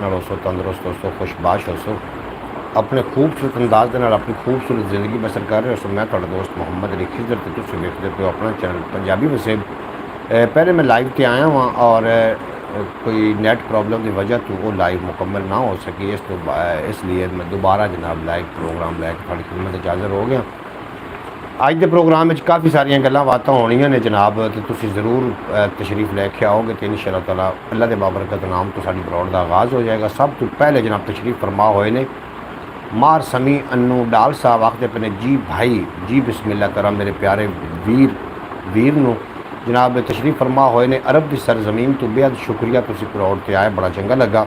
हो तंदुरुस्त हो खुशबाश हो अपने खूबसूरत अंदाज के नाल अपनी खूबसूरत जिंदगी बसर कर रहे हो। मैं थोड़ा दोस्त मोहम्मद अली खिजर तो तुम देखते हो अपना चैनल पंजाबी वसेब। पहले मैं लाइव ते आया हुआ और कोई नेट प्रॉब्लम की वजह तो वो लाइव मुकम्मल ना हो सकी इसलिए मैं दोबारा जनाब लाइव प्रोग्राम लैके थोड़ी खिदमत हाज़र हो गया। अज के प्रोग्राम में काफ़ी सारिया गल्लां बातां होनियां ने जनाब, तो तुसी ज़रूर तशरीफ़ लैके आओगे तो इंशाअल्लाह ताला अल्लाह के बाबरकत नाम तो साडी ब्रॉड का आगाज़ हो जाएगा। सब तो पहले जनाब तशरीफ़ फरमा होए ने मार समी अन्नू डाल साहब आखते पे जी भाई जी बिस्मिल्लाह करा मेरे प्यारे वीर नू जनाब तशरीफ़ फरमा होए ने अरब की सरजमीन तो बेहद शुक्रिया तुसी ब्रॉड ते आए, बड़ा चंगा लगा।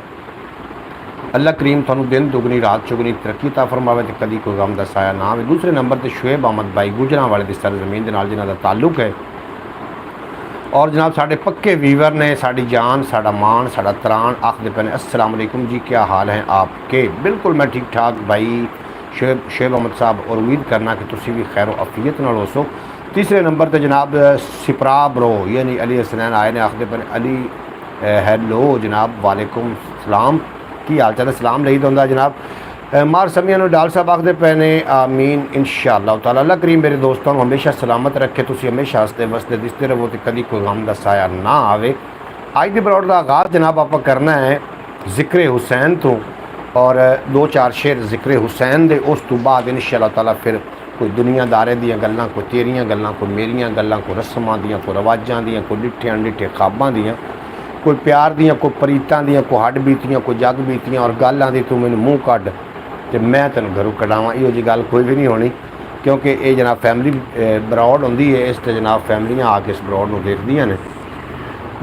अल्लाह करीम थानू दिन दुगनी रात चुगनी तरक्की ता फरमावे तो कभी कोई गम का साया ना आए। दूसरे नंबर पर शुएब अहमद भाई गुजरांवाले की सरजमीन के नाल जिन्हां दा ताल्लुक है और जनाब साढ़े पक्के वीवर ने साड़ी जान साड़ा मान साड़ा त्राण आखते पे अस्सलाम वालेकुम जी, क्या हाल हैं आपके? बिल्कुल मैं ठीक ठाक भाई शुएब अहमद साहब, और उम्मीद करना कि तुसी भी खैर अफियत नाल हो सो। तीसरे नंबर पर जनाब सिपरा ब्रो यानी अली हसनैन आए ने आखते पे अली हैलो जनाब वालेकुम सलाम, की हाल चाल? सलाम लही होंगे जनाब। मार समिया डाल साहब आखते पे ने आमीन इंशाअल्लाह ताला। अल्लाह करीम मेरे दोस्तों हमेशा सलामत रखे, तुसी हमेशा हंसते वसते दिसते रहो तो कभी कोई गम का साया ना आवे। अज के ब्रॉड का आगाज़ जनाब आप करना है जिक्र हुसैन तो, और दो चार शेर जिक्र हुसैन दे, उस तो बाद इंशाअल्लाह ताला फिर कोई दुनियादारे दियां गल्लां, कोई तेरियां गल्लां, कोई मेरियां गल्लां, कोई रस्मां दियां, कोई रवाजां दियां, कोई डिठे अनडिठे ख्वाबां दियां, कोई प्यार दियां, कोई प्रीतां दियां, कोई हड बीतियां, कोई जग बीतियां, और गल आती तू मैनू मूँह कढ़ तो मैं तेन घरों कढ़ावां। इहो जी गल कोई भी नहीं होनी, क्योंकि ये जनाब फैमिली ब्रॉड होंदी है, इस जनाब फैमिलियाँ आके इस ब्रॉड को देखदियां ने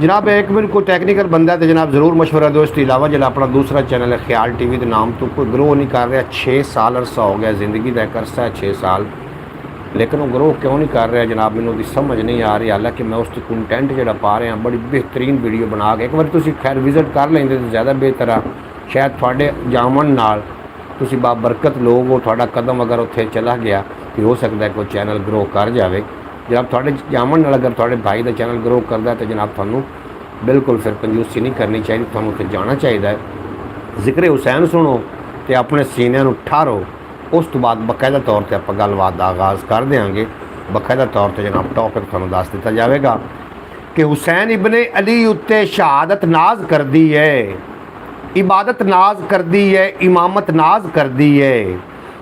जनाब। एक बार कोई टैक्नीकल बंदा तो जनाब ज़रूर मशवरा दो। इसके अलावा जो अपना दूसरा चैनल है ख्याल टीवी के नाम तो कोई ग्रो नहीं कर रहा। 6 साल अरसा हो गया, ज़िंदगी का एक अरसा है 6 साल, लेकिन वो ग्रो क्यों नहीं कर रहा जनाब मैंने उसकी समझ नहीं आ रही। हालांकि मैं उसकी कंटेंट जो पा रहा बड़ी बेहतरीन वीडियो बना के एक बार तुम खैर विजिट कर लेंगे तो ज़्यादा बेहतर आ। शायद थोड़े जामन नाल तुसी बाबरकत लोग हो, थोड़ा कदम अगर उत्थे चला गया तो हो सकता है कोई चैनल ग्रो कर जाए। जनाब थोड़े जामन नाल अगर थोड़े भाई का चैनल ग्रो करता है तो जनाब थानू बिल्कुल फिर कंजूसी नहीं करनी चाहिए, थानू उत्थे जाना चाहिए। जिक्र हुसैन सुनो तो अपने सीनिया नू ठारो, उस तो बाद बकायदा तौर पर आप गलबात का आगाज़ कर देंगे। बकायदा तौर पर जनाब टॉपिक थानू दस दिता जाएगा कि हुसैन इबने अली उत्ते शहादत नाज कर दी है, इबादत नाज कर दी है, इमामत नाज कर दी है।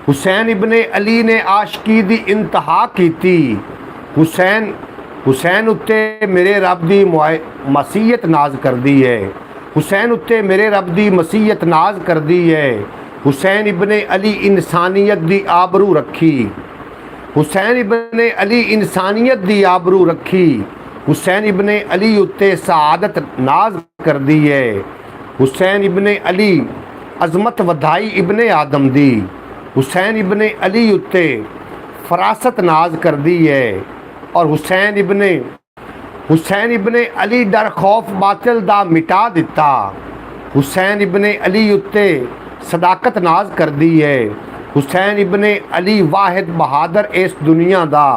हुसैन इबने अली ने आशिकी दी इंतहा की थी। हुसैन उत्ते मेरे रब दी मसीयत नाज कर दी है। हुसैन उत्ते मेरे रब दी मसीयत नाज कर दी है। हुसैन इबने अली इंसानियत दी आबरू रखी। हुसैन इबने अली इंसानियत दी आबरू रखी। हुसैन इबने अली उत्ते सआदत नाज कर दी है। हुसैन इबने अली अजमत वधाई इबने आदम दी। हुसैन इबने अली उत्ते फरासत नाज कर दी है। और हुसैन इबने अली डर खौफ बातिल दा मिटा दिता। हुसैन इबने अली उत्ते सदाकत नाज कर दी है। हुसैन इबने अली वाहिद बहादुर इस दुनिया दा।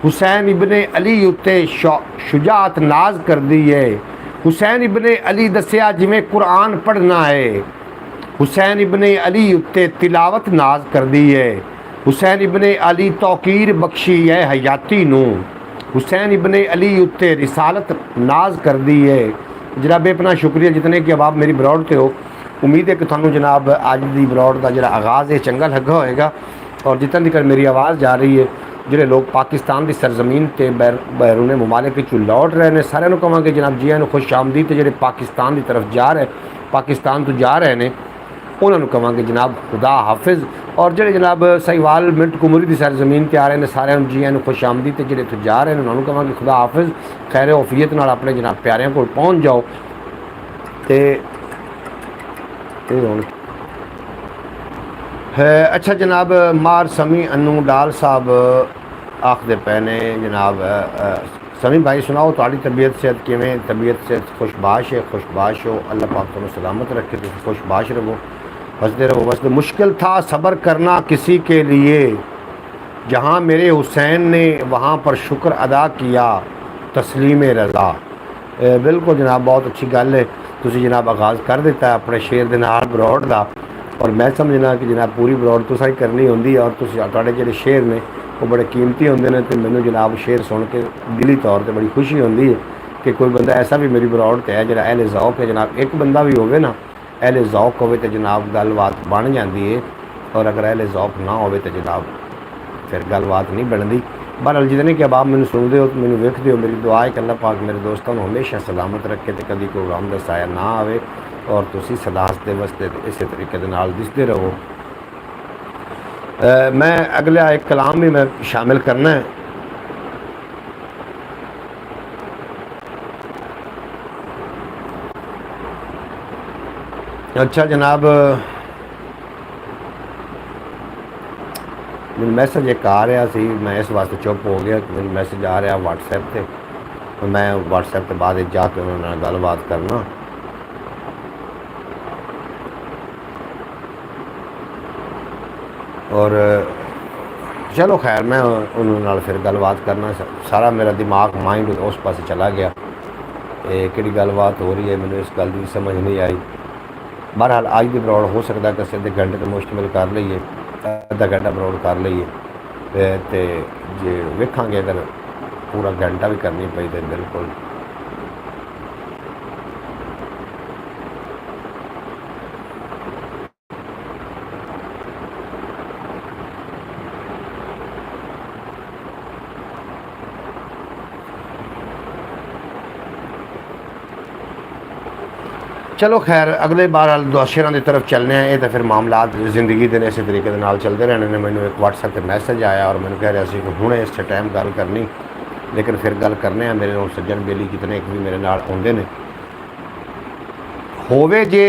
हुसैन इबने अली उत्ते शुजात नाज कर दी है। हुसैन इबने अली दसिया जिमें कुरान पढ़ना है। हुसैन इबने अली उत्ते तिलावत नाज कर दी है। हुसैन इबने अली तौकीर बख्शी है हयाती नू। हुसैन इबने अली उत्ते रिसालत नाज कर दी है। जनाब अपना शुक्रिया जितने कि अब आप मेरी ब्रॉड से हो। उम्मीद है कि थानू जनाब अज की ब्रॉड का जो आगाज़ है चंगा लगा होएगा, और जितने तक मेरी आवाज़ जा रही है जोड़े लोग पाकिस्तान की सरजमीन से बैरूने मुमालिक लौट रहे हैं सारे कहेंगे जनाब जी आए खुश आमदी। तो जोड़े पाकिस्तान की तरफ जा रहे पाकिस्तान तो जा रहे हैं उन्होंने कहेंगे जनाब खुदा हाफिज़, और जोड़े जनाब सहीवाल मिंट कुमरी की सरजमीन पर आ रहे हैं सारे जी आए खुश आमदी। तो जोड़े इतने जा रहे हैं उन्होंने कहेंगे खुदा हाफिज़, खैर वफीयत नाल अपने जनाब प्यारियों को पहुँच जाओ। तो है अच्छा जनाब मार समी अन्नू डाल साहब आखते पे ने जनाब समी भाई सुनाओ थोड़ी तबीयत सेहत किमें? तबीयत सेहत खुशबाश है, खुशबाश हो, अल्लाह पाक तुम्हें सलामत रखे, तुम खुशबाश रहो, हंसते रहो। बस मुश्किल था सब्र करना किसी के लिए, जहाँ मेरे हुसैन ने वहाँ पर शुक्र अदा किया तस्लीम रज़ा। बिल्कुल जनाब बहुत अच्छी गल है। ਤੁਸੀਂ जनाब आगाज़ कर दिता है अपने शेर के नाल बरौड़ का। और मैं समझना कि जनाब पूरी बरौड़ तुसां ही करनी होंदी है और तुहाडे जिहड़े शेर ने वो बड़े कीमती होंदे ने। ते मैनूं जनाब शेर सुन के दिली तौर पर बड़ी खुशी होंदी है कि कोई बंदा ऐसा भी मेरी बरौड़ ते है जिहड़ा अहले ज़ौक़ है। जनाब एक बंदा भी होवे ना अहले ज़ौक़ होवे तो जनाब गलबात बन जाती है, और अगर अहले ज़ौक़ ना होवे तो जनाब फिर गलबात नहीं बनती। बहरहाल जितने कि अब आप मैंने सुनते हो, मैंने वेखते हो, मेरी दुआ है कि अल्लाह पाक मेरे दोस्तों को हमेशा सलामत रखे तो कभी कोई गम दा साया ना आवे और तुसी सदा हसते वसते इस तरीके दे नाल दिसते रहो। मैं अगला एक कलाम भी मैं शामिल करना है। अच्छा जनाब, मैनू मैसेज एक आ रहा सी, मैं इस वास्ते चुप हो गया कि मैनू मैसेज आ रहा व्हाट्सएप पे, तो मैं व्हाट्सएप के बाद जाके उन्होंने गलबात करना। और चलो खैर मैं उन्होंने फिर गलबात करना। सारा मेरा दिमाग माइंड उस पास चला गया, कि गलबात हो रही है मैंने इस गल की समझ नहीं आई। बहरहाल अज की बरौड़ हो सकता है कि सीधे घंटे तो मुश्तमिल कर लीए, आधा घंटा बरौड़ कर लीए, तो जे वेखांगे अगर पूरा घंटा भी करनी पई तो बिल्कुल चलो खैर अगले बार शेरां की तरफ चलने हैं। ये तो फिर मामला जिंदगी के इस तरीके के नाल चलते रहने ने। मैंने एक व्हाट्सएप पर मैसेज आया और मैंने कह रहा सी कि हुणे इस टाइम गल करनी, लेकिन फिर गल करने हैं। मेरे सज्जन बेली कितने एक भी मेरे नाल आउंदे ने। होवे जे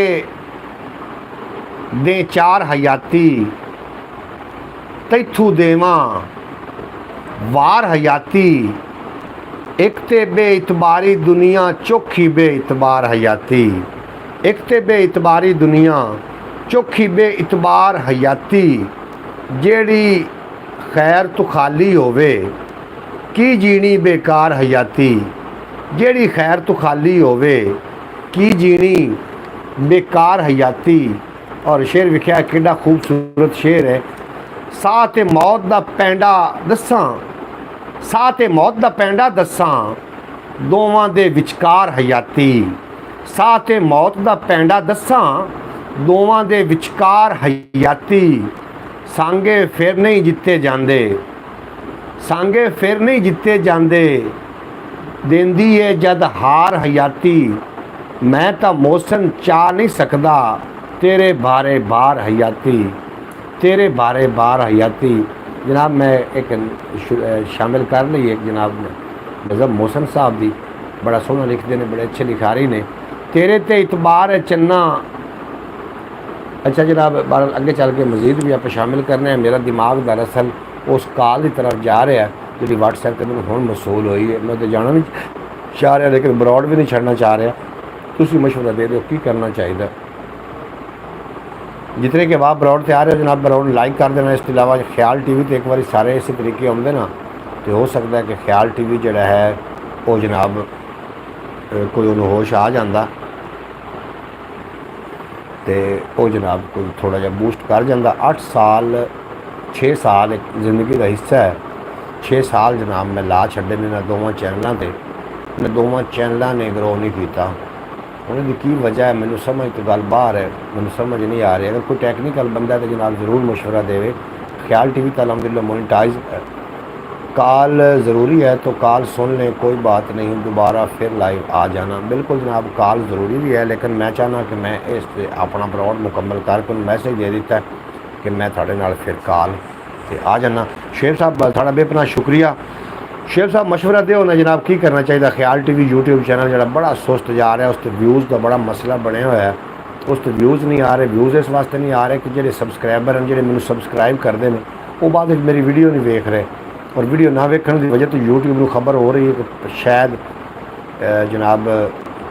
दे चार हयाती तैथू देवां वार हयाती, एक ते बेइतबारी दुनिया चोखी बेइतबार हयाती, एक ते बेइतबारी दुनिया चोखी बेइतबार हयाती, जेड़ी खैर तो खाली होवे की जीनी बेकार हयाती, जेड़ी खैर तो खाली होवे की जीनी बेकार हयाती। और शेर विख्या कितना खूबसूरत शेर है। साह ते मौत दा पैंडा दसां, साह ते मौत दा पैंडा दसां, दोवां दे विचकार हयाती, साह ते मौत दा पैंडा दसां, दोवां दे विचकार हयाती, सांगे फिर नहीं जिते जांदे, सांगे फिर नहीं जिते जांदे, देंदी है जद हार हयाती, मैं तां मौसन चा नहीं सकदा, तेरे बारे बार हयाती, तेरे बारे बार हयाती। जनाब मैं एक शामिल कर ली एक जनाब नज़म मोहसन साहब की, बड़ा सोहना लिखते हैं, बड़े अच्छे लिखारी ने। तेरे ते इतबार है चन्ना। अच्छा जनाब अगे चल के मजीद भी आप शामिल करने हैं। मेरा दिमाग दरअसल उस कॉल की तरफ जा रहा है जी व्हाट्सएप पर मैंने हुण मसूल हुई है। मैं तो जाना नहीं चाह रहा, लेकिन बरौड़ भी नहीं छड़ना चाह रहा। तुसी मशवरा दे दो की करना चाहिए। जितने के बाद बरौड़ तैयार है जनाब बरौड़ लाइक कर देना। इसके अलावा ख्याल टीवी तो एक बार सारे इस तरीके आते ना, तो हो सकता है कि ख्याल टीवी जोड़ा है वो जनाब कोई उन्होंने होश आ जाता, तो वो जनाब कोई थोड़ा जहा बूस्ट कर जाता। 8 साल 6 साल एक जिंदगी का हिस्सा है। 6 साल जनाब मैं ला छड्डे ने दोवां चैनलों पर, इन्हें दोवां चैनलों ने ग्रो नहीं किया। उन्होंने की वजह है मैंने समझ तो गल बाहर है, मैंने समझ नहीं आ रही। अगर कोई टैक्नीकल बंदा तो जनाब ज़रूर मशवरा देवे। ख्याल टीवी तो अलहमदिल्ला मोनिटाइज कॉल ज़रूरी है, तो कॉल सुन लें, कोई बात नहीं, दोबारा फिर लाइव आ जाना। बिल्कुल जनाब कॉल ज़रूरी भी है, लेकिन मैं चाहना कि मैं इस अपना बरौड़ मुकम्मल करके मैसेज दे दिता है कि मैं थोड़े नाल फिर कॉल से आ जाना। शेर साहब थोड़ा बेपना शुक्रिया। शेर साहब मशवरा दो ना जनाब की करना चाहिए। ख्याल टीवी यूट्यूब चैनल जो बड़ा सुस्त जा रहा है, उस व्यूज़ का बड़ा मसला बनया हुआ है। उस व्यूज़ नहीं आ रहे। व्यूज़ इस वास्ते नहीं आ रहे कि जो सबसक्राइबर हैं, जो मैंने सबसक्राइब करते हैं, वो बाद मेरी वीडियो नहीं वेख रहे, और वीडियो ना वेखने की वजह तो यूट्यूब को खबर हो रही है कि शायद जनाब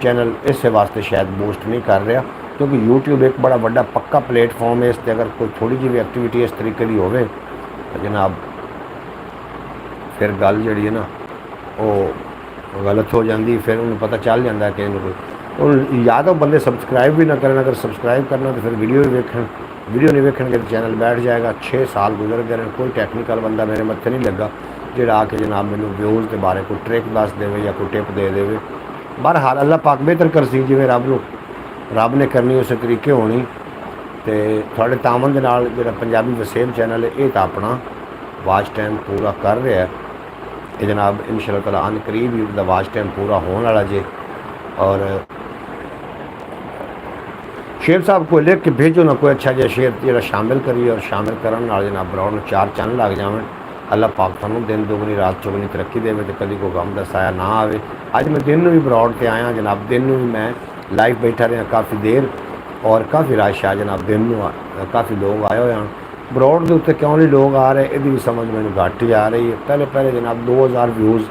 चैनल इस वास्ते शायद बूस्ट नहीं कर रहा, क्योंकि यूट्यूब एक बड़ा बड़ा पक्का प्लेटफॉर्म है। इस अगर कोई थोड़ी जी भी एक्टिविटी इस तरीके की होवे तो जनाब फिर गल जी है ना वो गलत हो जाती। फिर उन्हें पता चल जाता है कि और या तो बंदे सबसक्राइब भी ना करें, अगर सबसक्राइब करना तो फिर वीडियो भी वेखन, वीडियो नहीं वेखणगे तो चैनल बैठ जाएगा। 6 साल गुजर गए, कोई टैक्नीकल बंदा मेरे मत्थे नहीं लगा जोड़ा आके जनाब मैनू व्यूज़ के बारे कोई ट्रिक दस दे या कोई टिप दे दे। बहरहाल अल्लाह पाक बेहतर कर सी, जिवें रब ने करनी उस तरीके होनी। तो थोड़े तामन के नाल जिहड़ा पंजाबी वसेब चैनल है ये तो अपना वाच टाइम पूरा कर रहा है। ये जनाब इंशाअल्लाह ताला अन करीब ही उसका वाच टाइम पूरा होने वाला जे। और शेर साहब को लिख के भेजो ना कोई अच्छा जहा शेर जो शामिल करिए, और शामिल करने नाल जनाब ब्रॉड में 4 चंद लग जाए। अल्लाह पाक थानू दिन दुगनी रात चौगनी तरक्की दे, तो कभी कोई गम का साया ना आए। अज मैं दिन भी ब्रॉड से आया जनाब, दिन भी मैं लाइव बैठा रहा काफ़ी देर, और काफ़ी रश आ जनाब। दिन काफ़ी लोग आए हुए हैं। ब्रॉड के उत्ते क्यों नहीं लोग आ रहे, यदि भी समझ मैंने घट ही आ रही है। पहले जनाब 2000 व्यूज़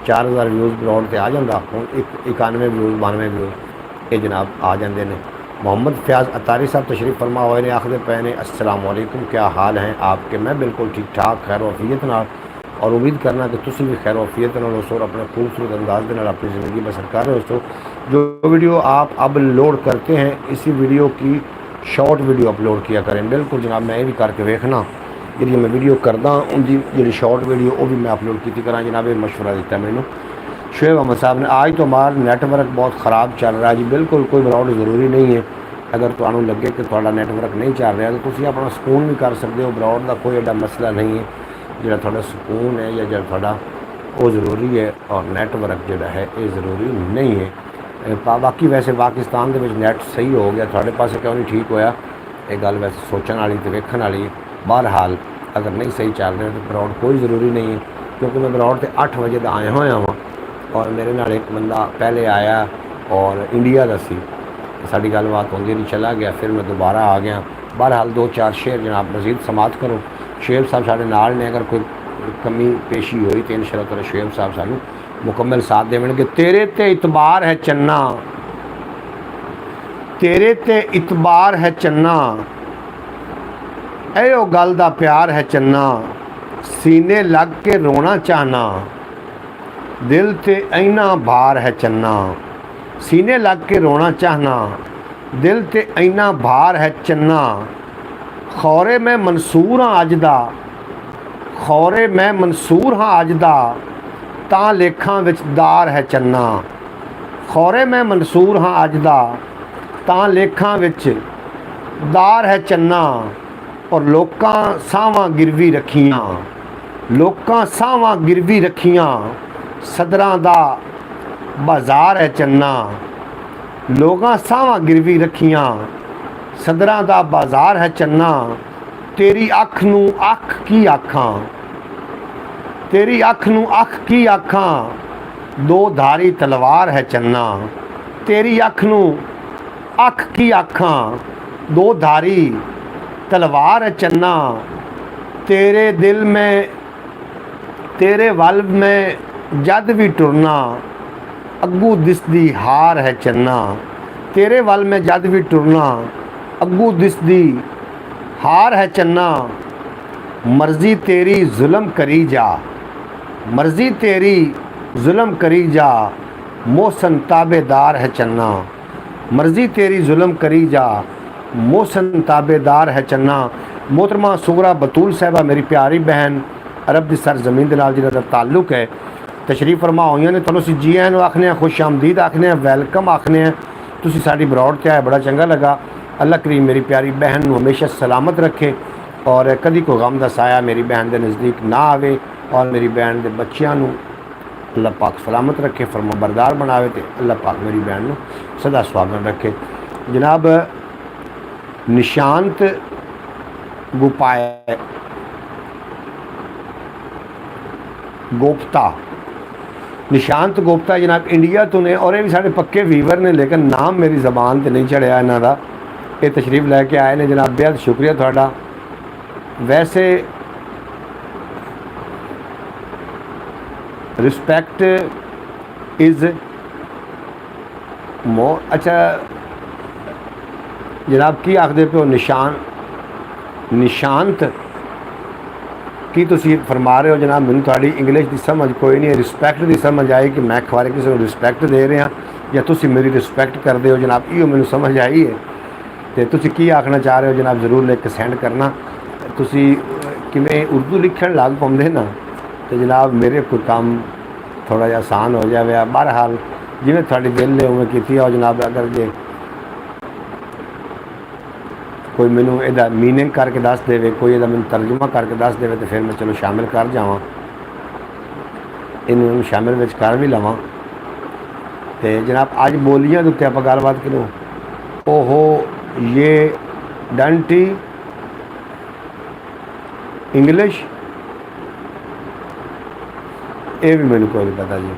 4000 व्यूज़ ब्रॉड से आ जाता, हूँ 91 व्यूज़ 92 व्यूज़ ये जनाब आ जाते हैं। मोहम्मद फयाज अतारी साहब तशरीफ़ फरमा हुए ने, आखिर पे ने अस्सलाम वालेकुम, क्या हाल हैं आपके? मैं बिल्कुल ठीक ठाक खैर वफियत नाल, और उम्मीद करना कि तुम भी खैर वफियत नाल हो और अपने खूबसूरत अंदाज के नाल अपनी ज़िंदगी बसर कर रहे हो। जो वीडियो आप अपलोड करते हैं इसी वीडियो की शॉर्ट वीडियो अपलोड किया करें। बिल्कुल जनाब, मैं ये भी करके वेखना जी मैं वीडियो करदा उनकी जी शॉर्ट वीडियो वो भी मैं अपलोड की करा। जनाब ये मशवरा दिता मैंने शुएब अहमद साहब ने। आज तो हमारा नैटवर्क बहुत ख़राब चल रहा है जी। बिल्कुल कोई ब्रॉड ज़रूरी नहीं है, अगर तुहानू लगे कि थोड़ा नैटवर्क नहीं चल रहा तो तुम अपना सुकून भी कर सकते हो। ब्रॉड का कोई एडा मसला नहीं है, जो थोड़ा सुकून है या जो थोड़ा वो ज़रूरी है, और नैटवर्क जोड़ा है ये ज़रूरी नहीं है। बाकी वैसे पाकिस्तान के नैट सही हो गया, थोड़े पास क्यों नहीं ठीक होया, ये गल वैसे सोचने वाली तो वेखण वाली। बहरहाल अगर नहीं सही चल रहे तो ब्रॉड कोई ज़रूरी नहीं है, क्योंकि मैं ब्रॉड से 8 बजे का आया हुआ हाँ, और मेरे नाल एक बंदा पहले आया और इंडिया का सी, साड़ी गलबात होंदी रही, चला गया, फिर मैं दोबारा आ गया। बहरहाल 2-4 शेर जनाब मजीद समात करो। शुएब साहब साढ़े नाल ने, अगर कोई कमी पेशी हुई तो इंशाअल्लाह ताला शुएब साहब सानू मुकम्मल साथ देवणगे। तेरे ते इतबार है चन्ना, तेरे ते इतबार है चन्ना, एयो गल दा प्यार है चन्ना, सीने लग के रोना चाहना, दिल ते ऐना भार है चन्ना, सीने लग के रोना चाहना, दिल ते ऐना भार है चन्ना, खौरे मैं मंसूर हाँ अज दा, खौरे मैं मंसूर हाँ अज दा, तां लेखां विच दार है चन्ना, खौरे मैं मंसूर हाँ अज दा, तां लेखां विच दार है चन्ना, और लोकां सावां गिरवी रखियां, लोकां सावां गिरवी रखियां, सदरां दा बाजार है चन्ना, लोगां सावां गिरवी रखियां, सदरां दा बाजार है चन्ना, तेरी अख नूं अख की आखां, तेरी अख नूं अख की आखां, दो धारी तलवार है चन्ना, तेरी अख नूं अख की आखां, दो धारी तलवार है चन्ना, तेरे दिल में तेरे वल में जद भी टुरना, अग्गू दिसदी हार है चन्ना, तेरे वल में जद भी टुरना, अग्गू दिसदी हार है चन्ना, मर्जी तेरी जुल्म करी जा, मर्जी तेरी जुल्म करी जा, मोहसन ताबेदार है चन्ना, मर्जी तेरी जुल्म करी जा, मोहसन ताबेदार है चन्ना। मोहतरमा सुगरा बतूल साहबा मेरी प्यारी बहन, अरब की सरजमीन के नाल जिन्हां दा ताल्लुक है, तशरीफ फरमा हुई ने, तुहानूं असीं जी आइयां आखने, खुश आमदीद आखने, वैलकम आखने। तुसीं साडी ब्रॉड ते आए, बड़ा चंगा लगा। अल्लाह करीम मेरी प्यारी बहन नूं हमेशा सलामत रखे, और कभी कोई गम दा साया मेरी बहन के नज़दीक ना आवे, और मेरी बहन के बच्चों नूं अल्लाह पाक सलामत रखे, फरमाबरदार बनावे, तो अल्लाह पाक मेरी बहन नूं सदा स्वागत रखे। जनाब निशांत गुपाए गुप्ता, निशांत गुप्ता जनाब इंडिया तो ने, और ये भी साढ़े पक्के वीवर ने, लेकिन नाम मेरी ज़बान पर नहीं चढ़िया इन्हों का। ये तशरीफ लैके आए ने जनाब, बेहद शुक्रिया थोड़ा। वैसे रिस्पैक्ट इज़ मोर, अच्छा जनाब की आखदे पे निशांत की तुसी फरमा रहे हो जनाब, मैंने थोड़ी इंग्लिश की समझ कोई नहीं है। रिस्पैक्ट की समझ आई कि मैं खबारे किसी को रिस्पैक्ट दे रहा, या तुसी मेरी रिस्पैक्ट करते हो जनाब, इो मैनू समझ आई है। तो तुसी की आखना चाह रहे हो जनाब, जरूर लिख सेंड करना। तुसी किमें उर्दू लिखण लग पाते ना तो जनाब मेरे कोई काम थोड़ा जिहा आसान हो जाए। बहरहाल जिमें थोड़ी दिल है उमें की हो जनाब। अगर जे कोई मैनू इहदा मीनिंग करके दस दे, कोई इहदा मैनू तर्जुमा करके दस दे तो फिर मैं चलो शामिल कर जावां, इन्हूं शामिल विच कर भी लवां। तो जनाब अज बोलियां दे उत्ते आपां गलबात करूं। ओहो ये डंटी इंग्लिश, ये भी मैनू कोई नहीं पता जी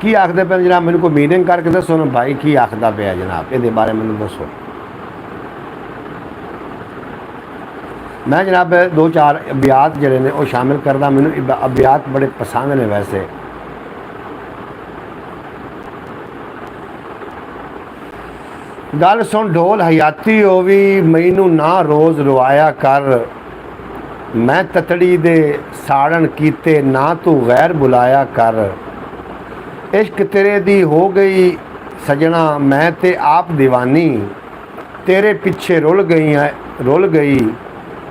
की आखदे पे जनाब। मैनू कोई मीनिंग करके दसो ना भाई की आखदा पिया जनाब, ये बारे मैनू दसो। मैं जनाब 2-4 अबियात जड़े ने वो शामिल करदा। मैनू अबियात बड़े पसंद ने। वैसे गल सुन ढोल हयाती होवी, मैनू ना रोज़ रवाया कर। मैं ततड़ी दे साड़न कीते ना तू गैर बुलाया कर। इश्क तेरे दी हो गई सजना मैं ते आप दीवानी, तेरे पिछे रुल गई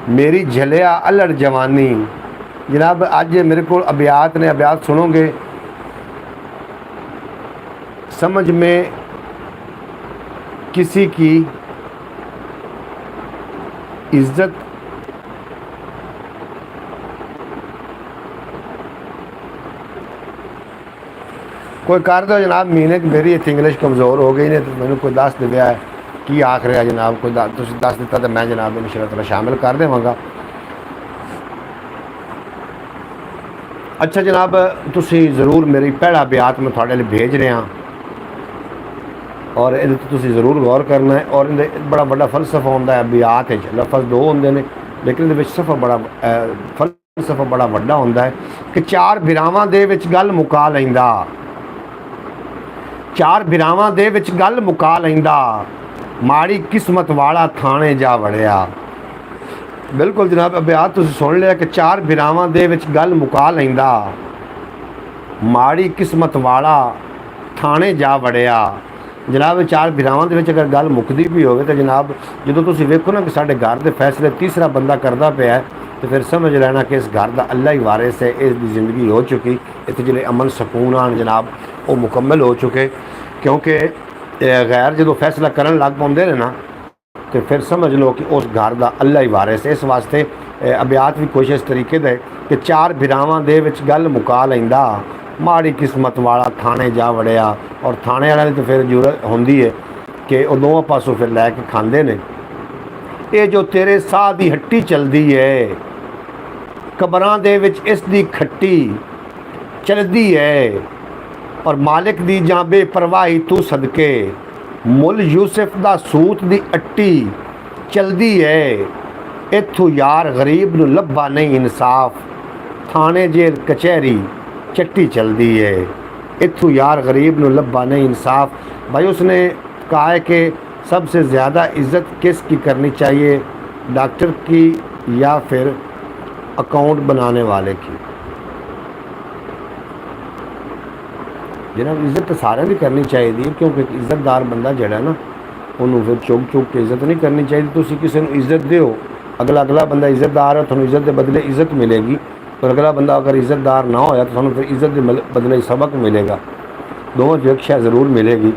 मेरी झलिया अलड़ जवानी। जनाब अज मेरे को अबियात ने, अबियात सुनोगे समझ में किसी की इज्जत कोई कर दो जनाब। मीनिंग मेरी इतनी इंग्लिश कमज़ोर हो गई ने तो मैंने कोई दस दिया है की आख रहा जनाब। कोई दस दिता तो मैं जनाब इंशाअल्लाह ताला शामिल कर देवांगा। अच्छा जनाब तुसी ज़रूर मेरी पहला अबियात मैं थोड़े लिए भेज रहा और ये तुसी ज़रूर गौर करना है। और बड़ा बड़ा फलसफा होंदा है अबियात, लफज 2 होंदे ने लेकिन ये सफ़ा बड़ा फलसफा बड़ा वड्डा होंदा है कि 4 बिरावां दे विच गल मुका लैंदा, 4 बिरावां दे विच गल मुका लैंदा, माड़ी किस्मत वाला थाने जा वड़िया। बिल्कुल जनाब अबियात तुसीं सुन लिया कि 4 बिरावां दे विच गल मुका लैंदा, माड़ी किस्मत वाला थाने जा वड़िया। जनाब 4 बिरावां दे विच अगर गल मुकदी भी होवे तो जनाब जो तुसीं वेखो ना कि साडे घर दे फैसले तीसरा बंदा करदा पिया है तो फिर समझ लेना कि इस घर का अल्लाह ही वारिस है। इसकी ज़िंदगी हो चुकी, इतने जिले अमन सकून आन जनाब वो मुकम्मल हो चुके। क्योंकि गैर जो फैसला करन लग पाते हैं ना तो फिर समझ लो कि उस घर का अल्लाह ही वारिस है। इस वास्ते अबियात भी कुछ इस तरीके दे कि 4 बिरावां दे विच गल मुका लैंदा, माड़ी किस्मत वाला थाने जा वड़िया। और थाने वाले तो फिर जरूरत होंदी है कि वो दोवां पासों फिर लैके खांदे ने। ये जो तेरे साह दी हट्टी चलदी है, कबरां दे विच इस दी खट्टी चलदी है। और मालिक दी जां बेपरवाही तू सदके, मुल यूसुफ दा सूत दी अट्टी चलदी है। इत्थों यार गरीब नूं लब्भा नहीं इंसाफ, थाने जेल कचहरी चट्टी चलदी है। इत्थों यार गरीब नूं लब्भा नहीं इंसाफ। भाई उसने कहा है कि सबसे ज़्यादा इज़्ज़त किसकी करनी चाहिए, डॉक्टर की या फिर अकाउंट बनाने वाले की। जनाब इज़्ज़त तो सारे की करनी चाहिए क्योंकि इज़्ज़तदार बंदा जड़ा ना उन्होंने फिर चुग चुग के इज़्ज़त नहीं करनी चाहिए। तुम किसी को इज़्ज़त दो, अगला बंदा इज़्ज़तदार है तो इज़्ज़त के बदले इज़्ज़त मिलेगी। और अगला बंदा अगर इज़्ज़तदार ना होया तो फिर इज़्ज़त के बदले सबक मिलेगा। दोनों जो एक शय ज़रूर मिलेगी।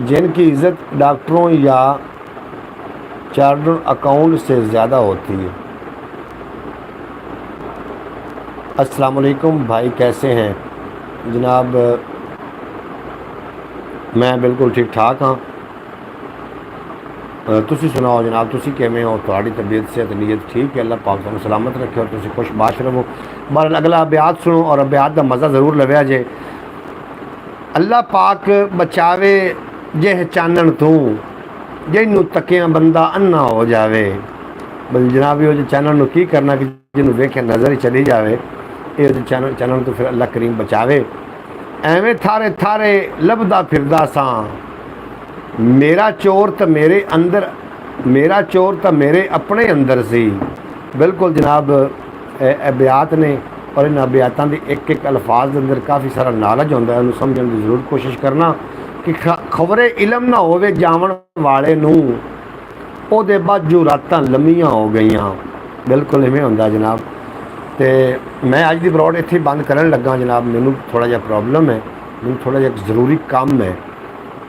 जिनकी इज़्ज़त डॉक्टरों या चार्टर्ड अकाउंट से ज़्यादा होती है। अस्सलाम वालेकुम भाई, कैसे हैं जनाब? मैं बिल्कुल ठीक ठाक हाँ। तुसी सुनाओ जनाब, तुसी किवें हो? तुहाड़ी तबीयत सेहत नीयत ठीक है? अल्लाह पाक तुहानूं सलामत रखे और तुसी खुशबाश रहो। बहरहाल अगला अबियात सुनो और अबियात का मज़ा ज़रूर लव्या जे। अल्लाह पाक बचावे जे चानण तू, जिन्नू तकिया बंदा अन्ना हो जावे। बल जनाब ये चानण नूं की करना कि जिन्नू वेख्या नज़र ही चली जाए। ये चानण तो फिर अल्लाह करीम बचावे। एवें थारे थारे लभदा फिरदा सां, मेरा चोर तो मेरे अंदर, मेरा चोर तो मेरे अपने अंदर सी। बिल्कुल जनाब अबियात ने और इन अबियातां दी एक एक अल्फाज के अंदर काफ़ी सारा नॉलेज होंदा है, उन्हें समझण की जरूर कोशिश करना कि खबरे इलम ना होवे जावन वाले नूं ओहदे बाजू रातां लम्मियां हो गईयां। बिल्कुल इवें होंदा जनाब। तो मैं अज की ब्रॉड इत्थे बंद करन लगा जनाब। मैनू थोड़ा जिहा प्रॉब्लम है, मैनू थोड़ा जिहा जरूरी काम है,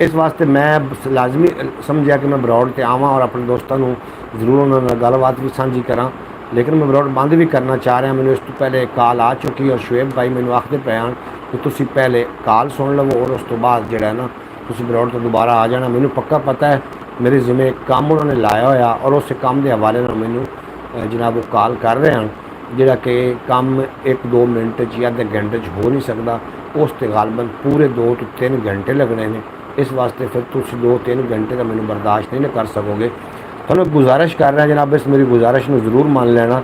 इस वास्ते मैं लाजमी समझा कि मैं ब्रॉड ते आवां और अपने दोस्तों को जरूर उन्होंने नाल गलबात भी साझी करा। लेकिन मैं ब्रॉड बंद भी करना चाह रहा। मैंने इस तो पहले कॉल आ चुकी और शुएब भाई मैंने आखते पे हैं कि तुसी पहले कॉल सुन लवो और उस तो बाद जो है ना तुसी ब्रॉड तो दोबारा आ जाना। मैनू पक्का पता है मेरे जिम्मे काम उन्होंने लाया होया और उस काम के हवाले नाल मैनू जनाब वो कॉल कर रहे हैं, जोड़ा कि काम 1-2 मिनट या आधे घंटे हो नहीं सकता, उस ते गालबन पूरे 2 तो 3 घंटे लगने ने। इस वास्ते फिर तुम 2-3 घंटे का मैंने बर्दाश्त नहीं कर सकोगे। तो गुजारिश कर रहे हैं जनाब, इस मेरी गुजारिश में ज़रूर मान लेना।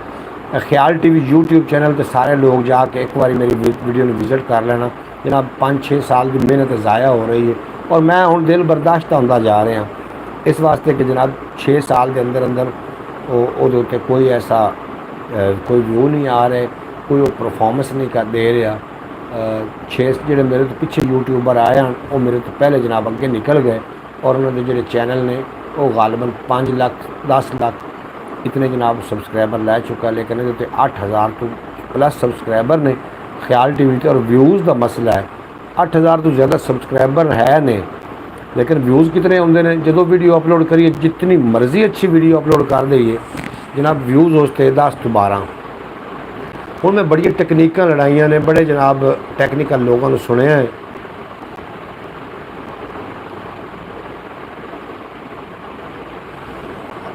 ख्याल टीवी यूट्यूब चैनल पर सारे लोग जाके एक बार मेरी वीडियो में विजिट कर लेना जनाब। 5-6 साल की मेहनत ज़ाया हो रही है और मैं हूँ दिल बर्दाश्त होता जा रहा हूँ, इस वास्ते कि जनाब 6 साल के अंदर अंदर वो कोई ऐसा कोई व्यू नहीं आ रहे, कोई वो परफॉर्मेंस नहीं कर दे रहा। 6 जो मेरे तो पिछे यूट्यूबर आए हैं वो मेरे तो पहले जनाब अगे निकल गए और उन्होंने जो चैनल ने वो गालबन 5 लाख 10 लाख इतने जनाब सबसक्राइबर लै चुका। लेकिन ये 8000 तो प्लस सबसक्राइबर ने ख्याल टीवी ते और व्यूज़ का मसला है। 8000 तो ज़्यादा सबसक्राइबर है ने, लेकिन व्यूज़ कितने आते हैं जो वीडियो अपलोड करिए, जितनी मर्जी अच्छी वीडियो अपलोड कर दईए जनाब व्यूज़ उसते 10 तो 12। हूँ मैं बड़ी टैक्नीक लड़ाइया ने, बड़े जनाब टैक्नीकल लोगों ने सुने है।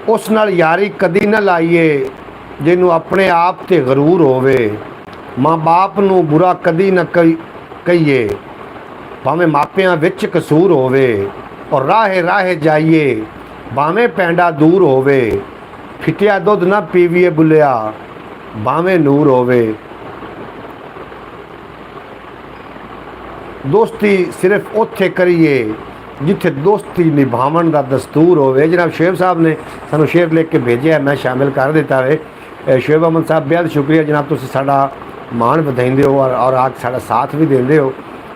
उस नाल यारी कदी ना लाइए जिन्हों अपने आप ते गरूर होवे। माँ बाप नूं बुरा कदी ना कहिए भावें मापियां विच कसूर होवे। और राहे राहे जाइए भावें पैंडा दूर होवे। फिटिया दुध ना पीवीए बुलिया भावें नूर होवे। दोस्ती सिर्फ उत्थे करिए जिथे दोस्ती निभावन का दस्तूर होवे। जनाब शुएब साहब ने सानू शेर लिख के भेजे, मैं शामिल कर दिता है। शुएब अहमद साहब बेहद शुक्रिया जनाब, तुसीं साडा मान वधाइंदे हो और आज साडा साथ भी देंदे हो।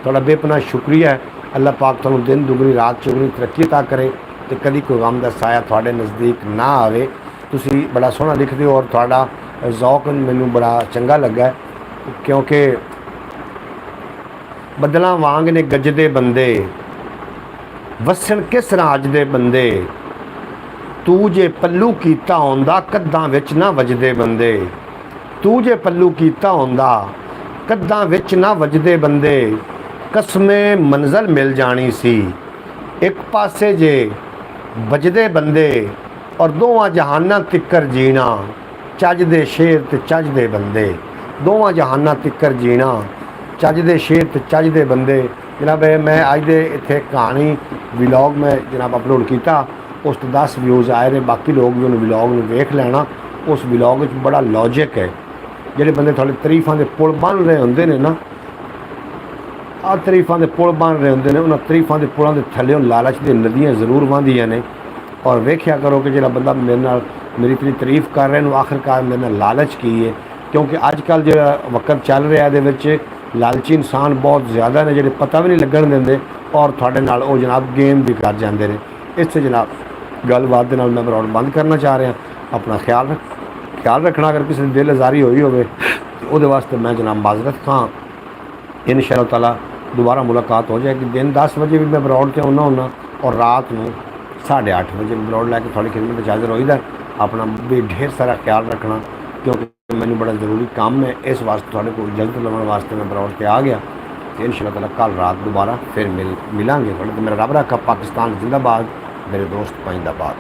थोड़ा बेपनाह शुक्रिया है। अल्लाह पाक तुहानू दिन दुगनी रात चौगनी तरक्की अता करे तो कभी कोई गम का साया थोड़े नज़दीक ना आवे। तुसीं बड़ा सोहना लिखते हो और थोड़ा ज़ौक मैनू बड़ा चंगा लगा, क्योंकि बदलों वांग ने गजदे बंदे वसन किस राज दे बंदे। तू जे पल्लू कीता होंदा कद्दां विच ना वजदे बंदे। तू जे पल्लू कीता होंदा कद्दां विच ना वजदे बंदे। कसमे मंजिल मिल जानी सी एक पासे जे बजदे बंदे। और दोवां जहाना तिकर जीना चज दे शेर ते चज दे बंदे। दोवां जहाना तिकर जीना चज दे शेर ते चज दे बंदे। जनाब मैं अज दे इत्थे कहानी व्लॉग में जनाब अपलोड किया, उस 10 व्यूज़ आए ने। बाकी लोग भी उन्होंने व्लॉग में वेख लेना। उस व्लॉग में बड़ा लॉजिक है। जोड़े बंदे थोड़े तरीफां के पुल बन रहे होंगे ने ना, आ तरीफां के पुल बन रहे होंगे ने, उन्होंने तरीफां के पुलों के थल्ले लालच दी नदियाँ जरूर वहदियां ने। और वेख्या करो कि जो बंदा मेरे नाल मेरी इतनी तारीफ कर रहे हैं आखिरकार मेरे नाल लालच की है। क्योंकि अजकल जो वक्त चल रहा है लालची इंसान बहुत ज़्यादा ने, जो पता भी नहीं लगन देंगे और थोड़े नाल वो जनाब गेम भी कर जाते हैं। इससे जनाब गलबात के नाल मैं ब्रॉड बंद करना चाह रहा। अपना ख्याल रखना। अगर किसी दिल आजारी हुई हो तो वास्ते मैं जनाब माजरत खां। इंशाअल्लाह ताला दोबारा मुलाकात हो जाएगी। दिन 10 बजे भी मैं ब्रॉड से आना होना और रात को 8:30 बजे ब्रॉड लैके थोड़ी खिदमत हाजिर होईदा। अपना भी ढेर सारा ख्याल रखना, क्योंकि मैंने बड़ा ज़रूरी काम है। इस वास्ते थोड़े को जल्द लवन वास्ते मैं ब्रॉड पर आ गया। तो इंशाअल्लाह ताला कल रात दोबारा फिर मिलांगे। थोड़े तो मेरा रब रखा। पाकिस्तान जिंदाबाद, मेरे दोस्त पाइंदाबाद।